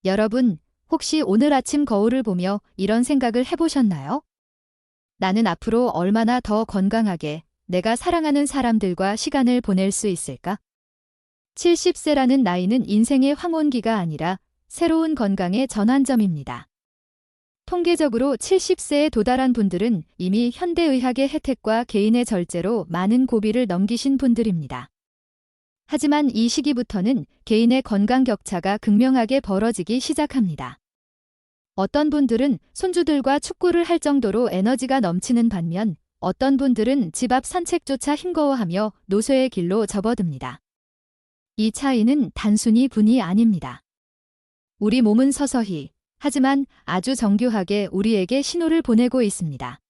여러분, 혹시 오늘 아침 거울을 보며 이런 생각을 해보셨나요? 나는 앞으로 얼마나 더 건강하게 내가 사랑하는 사람들과 시간을 보낼 수 있을까? 70세라는 나이는 인생의 황혼기가 아니라 새로운 건강의 전환점입니다. 통계적으로 70세에 도달한 분들은 이미 현대의학의 혜택과 개인의 절제로 많은 고비를 넘기신 분들입니다. 하지만 이 시기부터는 개인의 건강 격차가 극명하게 벌어지기 시작합니다. 어떤 분들은 손주들과 축구를 할 정도로 에너지가 넘치는 반면 어떤 분들은 집 앞 산책조차 힘겨워하며 노쇠의 길로 접어듭니다. 이 차이는 단순히 분이 아닙니다. 우리 몸은 서서히, 하지만 아주 정교하게 우리에게 신호를 보내고 있습니다.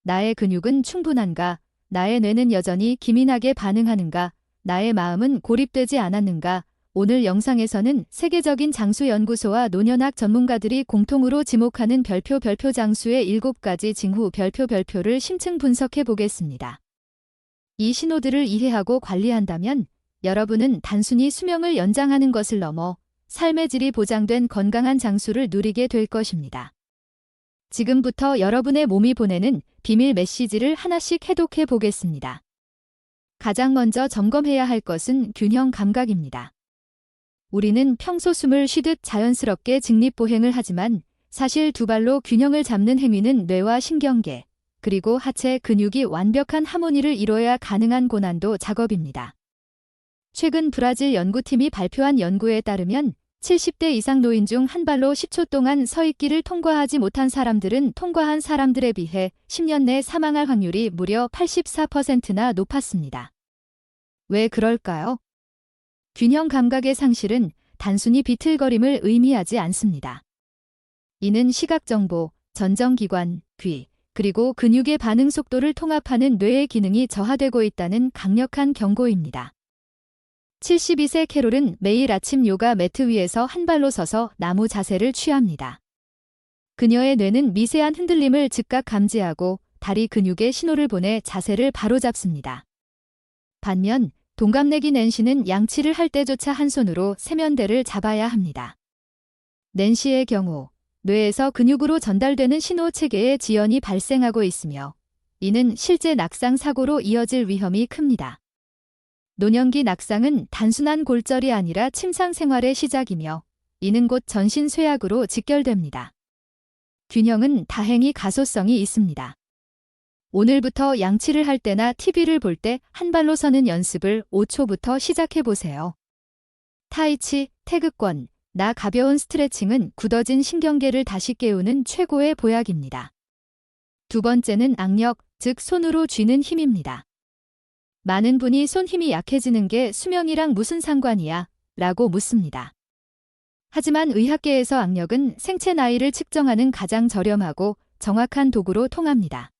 나의 근육은 충분한가? 나의 뇌는 여전히 기민하게 반응하는가? 나의 마음은 고립되지 않았는가? 오늘 영상에서는 세계적인 장수 연구소와 노년학 전문가들이 공통으로 지목하는 별표 장수의 7가지 징후 별표를 심층 분석해 보겠습니다. 이 신호들을 이해하고 관리한다면 여러분은 단순히 수명을 연장하는 것을 넘어 삶의 질이 보장된 건강한 장수를 누리게 될 것입니다. 지금부터 여러분의 몸이 보내는 비밀 메시지를 하나씩 해독해 보겠습니다. 가장 먼저 점검해야 할 것은 균형 감각입니다. 우리는 평소 숨을 쉬듯 자연스럽게 직립보행을 하지만 사실 두 발로 균형을 잡는 행위는 뇌와 신경계, 그리고 하체 근육이 완벽한 하모니를 이뤄야 가능한 고난도 작업입니다. 최근 브라질 연구팀이 발표한 연구에 따르면 70대 이상 노인 중 한 발로 10초 동안 서 있기를 통과하지 못한 사람들은 통과한 사람들에 비해 10년 내 사망할 확률이 무려 84%나 높았습니다. 왜 그럴까요? 균형 감각의 상실은 단순히 비틀거림을 의미하지 않습니다. 이는 시각정보, 전정기관, 귀, 그리고 근육의 반응 속도를 통합하는 뇌의 기능이 저하되고 있다는 강력한 경고입니다. 72세 캐롤은 매일 아침 요가 매트 위에서 한 발로 서서 나무 자세를 취합니다. 그녀의 뇌는 미세한 흔들림을 즉각 감지하고 다리 근육에 신호를 보내 자세를 바로잡습니다. 반면 동갑내기 낸시는 양치를 할 때조차 한 손으로 세면대를 잡아야 합니다. 낸시의 경우 뇌에서 근육으로 전달되는 신호 체계에 지연이 발생하고 있으며 이는 실제 낙상 사고로 이어질 위험이 큽니다. 노년기 낙상은 단순한 골절이 아니라 침상 생활의 시작이며 이는 곧 전신 쇠약으로 직결됩니다. 균형은 다행히 가소성이 있습니다. 오늘부터 양치를 할 때나 TV를 볼 때 한 발로 서는 연습을 5초부터 시작해 보세요. 타이치, 태극권, 가벼운 스트레칭은 굳어진 신경계를 다시 깨우는 최고의 보약입니다. 두 번째는 악력, 즉 손으로 쥐는 힘입니다. 많은 분이 손 힘이 약해지는 게 수명이랑 무슨 상관이야? 라고 묻습니다. 하지만 의학계에서 악력은 생체 나이를 측정하는 가장 저렴하고 정확한 도구로 통합니다.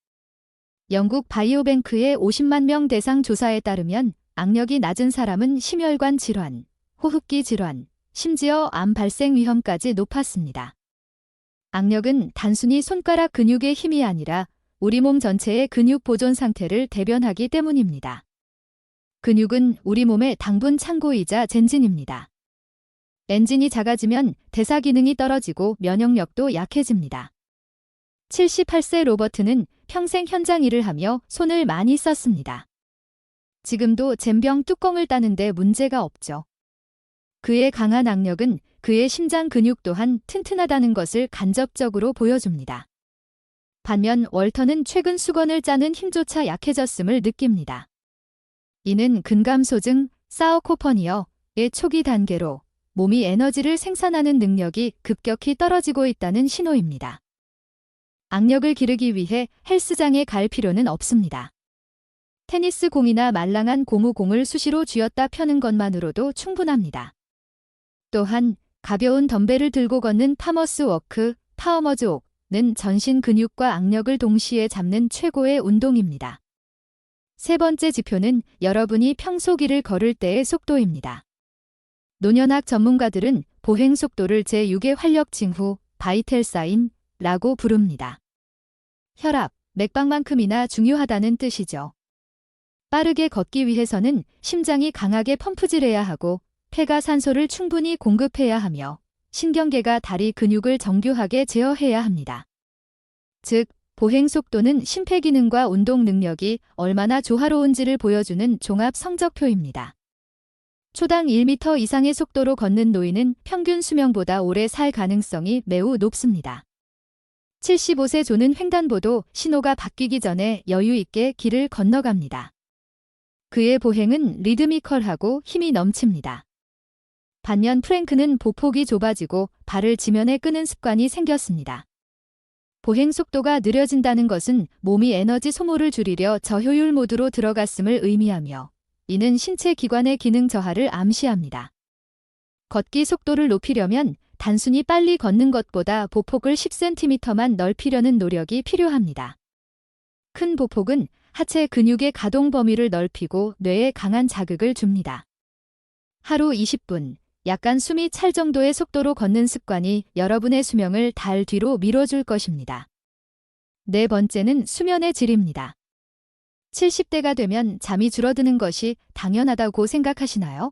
영국 바이오뱅크의 50만 명 대상 조사에 따르면 악력이 낮은 사람은 심혈관 질환, 호흡기 질환, 심지어 암 발생 위험까지 높았습니다. 악력은 단순히 손가락 근육의 힘이 아니라 우리 몸 전체의 근육 보존 상태를 대변하기 때문입니다. 근육은 우리 몸의 당분 창고이자 젠진입니다. 엔진이 작아지면 대사 기능이 떨어지고 면역력도 약해집니다. 78세 로버트는 평생 현장 일을 하며 손을 많이 썼습니다. 지금도 잼병 뚜껑을 따는데 문제가 없죠. 그의 강한 악력은 그의 심장 근육 또한 튼튼하다는 것을 간접적으로 보여줍니다. 반면 월터는 최근 수건을 짜는 힘조차 약해졌음을 느낍니다. 이는 근감소증, 사어코퍼니어의 초기 단계로 몸이 에너지를 생산하는 능력이 급격히 떨어지고 있다는 신호입니다. 악력을 기르기 위해 헬스장에 갈 필요는 없습니다. 테니스 공이나 말랑한 고무공을 수시로 쥐었다 펴는 것만으로도 충분합니다. 또한 가벼운 덤벨을 들고 걷는 파머스 워크, 파워머즈 옥는 전신 근육과 악력을 동시에 잡는 최고의 운동입니다. 세 번째 지표는 여러분이 평소 길을 걸을 때의 속도입니다. 노년학 전문가들은 보행 속도를 제6의 활력 징후, 바이텔 사인라고 부릅니다. 혈압, 맥박만큼이나 중요하다는 뜻이죠. 빠르게 걷기 위해서는 심장이 강하게 펌프질해야 하고 폐가 산소를 충분히 공급해야 하며 신경계가 다리 근육을 정교하게 제어해야 합니다. 즉, 보행 속도는 심폐기능과 운동 능력이 얼마나 조화로운지를 보여주는 종합 성적표입니다. 초당 1m 이상의 속도로 걷는 노인은 평균 수명보다 오래 살 가능성이 매우 높습니다. 75세 조는 횡단보도 신호가 바뀌기 전에 여유 있게 길을 건너갑니다. 그의 보행은 리드미컬하고 힘이 넘칩니다. 반면 프랭크는 보폭이 좁아지고 발을 지면에 끄는 습관이 생겼습니다. 보행 속도가 느려진다는 것은 몸이 에너지 소모를 줄이려 저효율 모드로 들어갔음을 의미하며, 이는 신체 기관의 기능 저하를 암시합니다. 걷기 속도를 높이려면 단순히 빨리 걷는 것보다 보폭을 10cm만 넓히려는 노력이 필요합니다. 큰 보폭은 하체 근육의 가동 범위를 넓히고 뇌에 강한 자극을 줍니다. 하루 20분, 약간 숨이 찰 정도의 속도로 걷는 습관이 여러분의 수명을 달 뒤로 밀어줄 것입니다. 네 번째는 수면의 질입니다. 70대가 되면 잠이 줄어드는 것이 당연하다고 생각하시나요?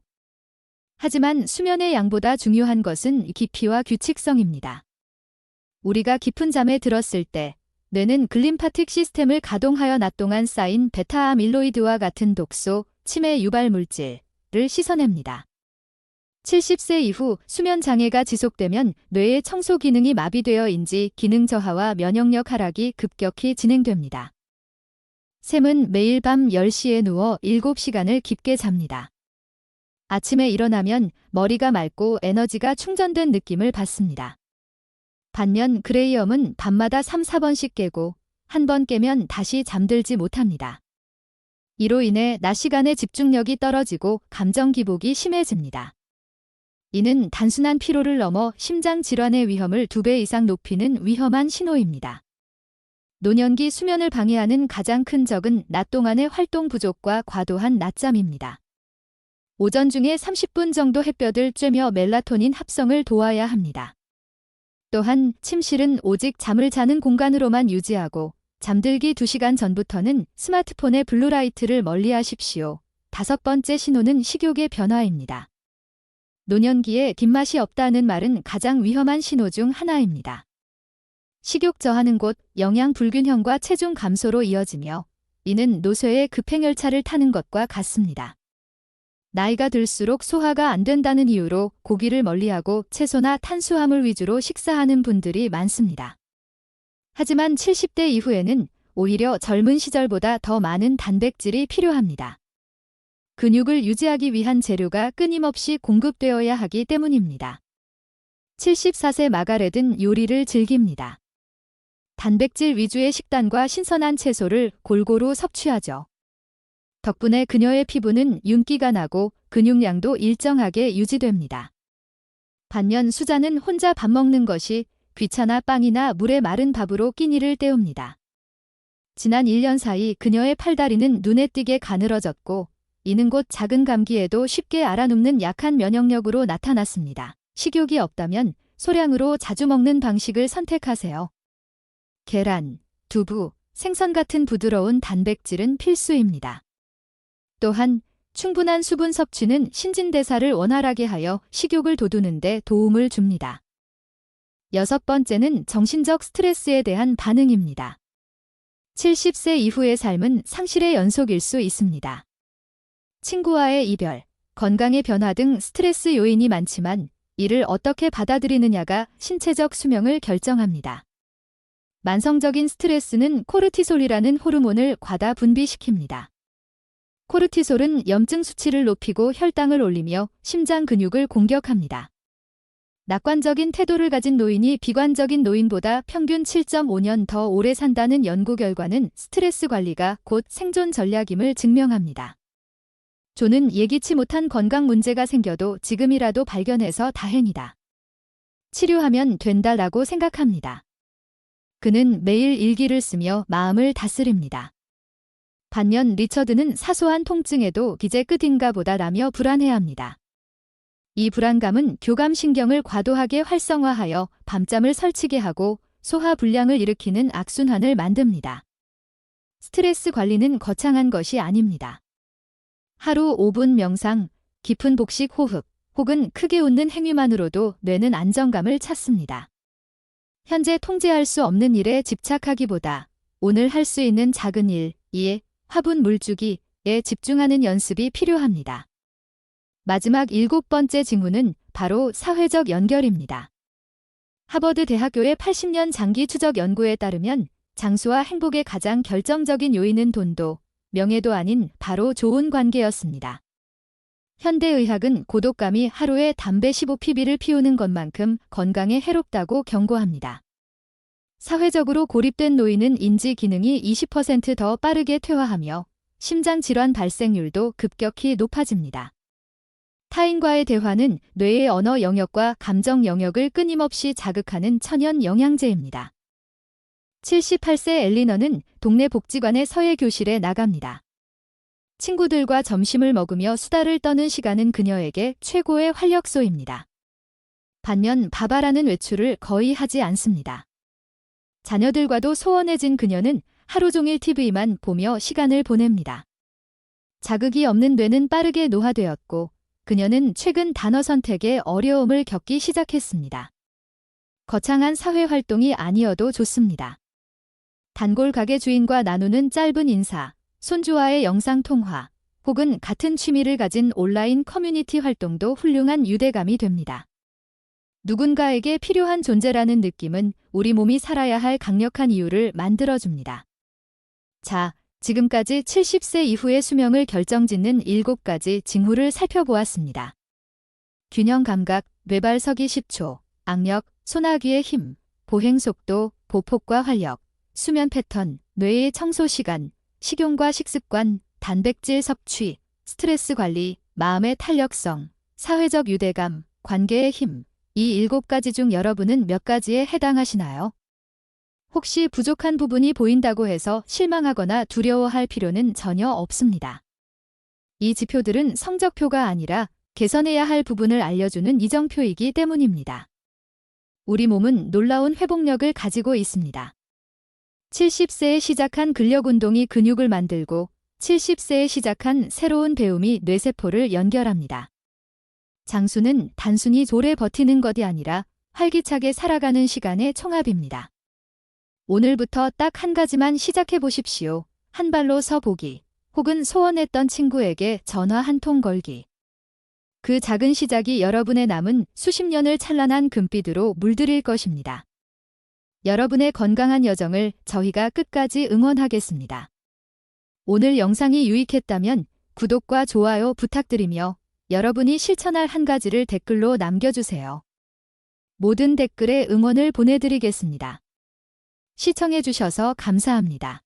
하지만 수면의 양보다 중요한 것은 깊이와 규칙성입니다. 우리가 깊은 잠에 들었을 때 뇌는 글림파틱 시스템을 가동하여 낮 동안 쌓인 베타아밀로이드와 같은 독소, 치매 유발 물질을 씻어냅니다. 70세 이후 수면 장애가 지속되면 뇌의 청소 기능이 마비되어인지 기능 저하와 면역력 하락이 급격히 진행됩니다. 샘은 매일 밤 10시에 누워 7시간을 깊게 잡니다. 아침에 일어나면 머리가 맑고 에너지가 충전된 느낌을 받습니다. 반면 그레이엄은 밤마다 3-4번씩 깨고 한 번 깨면 다시 잠들지 못합니다. 이로 인해 낮 시간에 집중력이 떨어지고 감정 기복이 심해집니다. 이는 단순한 피로를 넘어 심장 질환의 위험을 2배 이상 높이는 위험한 신호입니다. 노년기 수면을 방해하는 가장 큰 적은 낮 동안의 활동 부족과 과도한 낮잠입니다. 오전 중에 30분 정도 햇볕을 쬐며 멜라토닌 합성을 도와야 합니다. 또한 침실은 오직 잠을 자는 공간으로만 유지하고 잠들기 2시간 전부터는 스마트폰의 블루라이트를 멀리하십시오. 5번째 신호는 식욕의 변화입니다. 노년기에 뒷맛이 없다는 말은 가장 위험한 신호 중 하나입니다. 식욕 저하는 곧 영양 불균형과 체중 감소로 이어지며, 이는 노쇠의 급행열차를 타는 것과 같습니다. 나이가 들수록 소화가 안 된다는 이유로 고기를 멀리하고 채소나 탄수화물 위주로 식사하는 분들이 많습니다. 하지만 70대 이후에는 오히려 젊은 시절보다 더 많은 단백질이 필요합니다. 근육을 유지하기 위한 재료가 끊임없이 공급되어야 하기 때문입니다. 74세 마가렛은 요리를 즐깁니다. 단백질 위주의 식단과 신선한 채소를 골고루 섭취하죠. 덕분에 그녀의 피부는 윤기가 나고 근육량도 일정하게 유지됩니다. 반면 수자는 혼자 밥 먹는 것이 귀찮아 빵이나 물에 마른 밥으로 끼니를 때웁니다. 지난 1년 사이 그녀의 팔다리는 눈에 띄게 가늘어졌고, 이는 곧 작은 감기에도 쉽게 알아눕는 약한 면역력으로 나타났습니다. 식욕이 없다면 소량으로 자주 먹는 방식을 선택하세요. 계란, 두부, 생선 같은 부드러운 단백질은 필수입니다. 또한 충분한 수분 섭취는 신진대사를 원활하게 하여 식욕을 돋우는 데 도움을 줍니다. 6번째는 정신적 스트레스에 대한 반응입니다. 70세 이후의 삶은 상실의 연속일 수 있습니다. 친구와의 이별, 건강의 변화 등 스트레스 요인이 많지만 이를 어떻게 받아들이느냐가 신체적 수명을 결정합니다. 만성적인 스트레스는 코르티솔이라는 호르몬을 과다 분비시킵니다. 코르티솔은 염증 수치를 높이고 혈당을 올리며 심장 근육을 공격합니다. 낙관적인 태도를 가진 노인이 비관적인 노인보다 평균 7.5년 더 오래 산다는 연구 결과는 스트레스 관리가 곧 생존 전략임을 증명합니다. 조는 예기치 못한 건강 문제가 생겨도 지금이라도 발견해서 다행이다. 치료하면 된다라고 생각합니다. 그는 매일 일기를 쓰며 마음을 다스립니다. 반면 리처드는 사소한 통증에도 이제 끝인가 보다라며 불안해합니다. 이 불안감은 교감신경을 과도하게 활성화하여 밤잠을 설치게 하고 소화불량을 일으키는 악순환을 만듭니다. 스트레스 관리는 거창한 것이 아닙니다. 하루 5분 명상, 깊은 복식 호흡, 혹은 크게 웃는 행위만으로도 뇌는 안정감을 찾습니다. 현재 통제할 수 없는 일에 집착하기보다 오늘 할 수 있는 작은 일, 이에 화분 물주기에 집중하는 연습이 필요합니다. 마지막 7번째 징후는 바로 사회적 연결입니다. 하버드 대학교의 80년 장기 추적 연구에 따르면 장수와 행복의 가장 결정적인 요인은 돈도 명예도 아닌 바로 좋은 관계였습니다. 현대의학은 고독감이 하루에 담배 15pb를 피우는 것만큼 건강에 해롭다고 경고합니다. 사회적으로 고립된 노인은 인지 기능이 20% 더 빠르게 퇴화하며 심장 질환 발생률도 급격히 높아집니다. 타인과의 대화는 뇌의 언어 영역과 감정 영역을 끊임없이 자극하는 천연 영양제입니다. 78세 엘리너는 동네 복지관의 서예 교실에 나갑니다. 친구들과 점심을 먹으며 수다를 떠는 시간은 그녀에게 최고의 활력소입니다. 반면 바바라는 외출을 거의 하지 않습니다. 자녀들과도 소원해진 그녀는 하루 종일 TV만 보며 시간을 보냅니다. 자극이 없는 뇌는 빠르게 노화되었고 그녀는 최근 단어 선택에 어려움을 겪기 시작했습니다. 거창한 사회 활동이 아니어도 좋습니다. 단골 가게 주인과 나누는 짧은 인사, 손주와의 영상통화, 혹은 같은 취미를 가진 온라인 커뮤니티 활동도 훌륭한 유대감이 됩니다. 누군가에게 필요한 존재라는 느낌은 우리 몸이 살아야 할 강력한 이유를 만들어줍니다. 자, 지금까지 70세 이후의 수명을 결정짓는 7가지 징후를 살펴보았습니다. 균형 감각, 뇌발 서기 10초, 악력, 소나기의 힘, 보행 속도, 보폭과 활력, 수면 패턴, 뇌의 청소 시간, 식용과 식습관, 단백질 섭취, 스트레스 관리, 마음의 탄력성, 사회적 유대감, 관계의 힘, 이 7가지 중 여러분은 몇 가지에 해당하시나요? 혹시 부족한 부분이 보인다고 해서 실망하거나 두려워할 필요는 전혀 없습니다. 이 지표들은 성적표가 아니라 개선해야 할 부분을 알려주는 이정표이기 때문입니다. 우리 몸은 놀라운 회복력을 가지고 있습니다. 70세에 시작한 근력 운동이 근육을 만들고 70세에 시작한 새로운 배움이 뇌세포를 연결합니다. 장수는 단순히 오래 버티는 것이 아니라 활기차게 살아가는 시간의 총합입니다. 오늘부터 딱 한 가지만 시작해 보십시오. 한 발로 서 보기, 혹은 소원했던 친구에게 전화 한 통 걸기. 그 작은 시작이 여러분의 남은 수십 년을 찬란한 금빛으로 물들일 것입니다. 여러분의 건강한 여정을 저희가 끝까지 응원하겠습니다. 오늘 영상이 유익했다면 구독과 좋아요 부탁드리며 여러분이 실천할 한 가지를 댓글로 남겨주세요. 모든 댓글에 응원을 보내드리겠습니다. 시청해주셔서 감사합니다.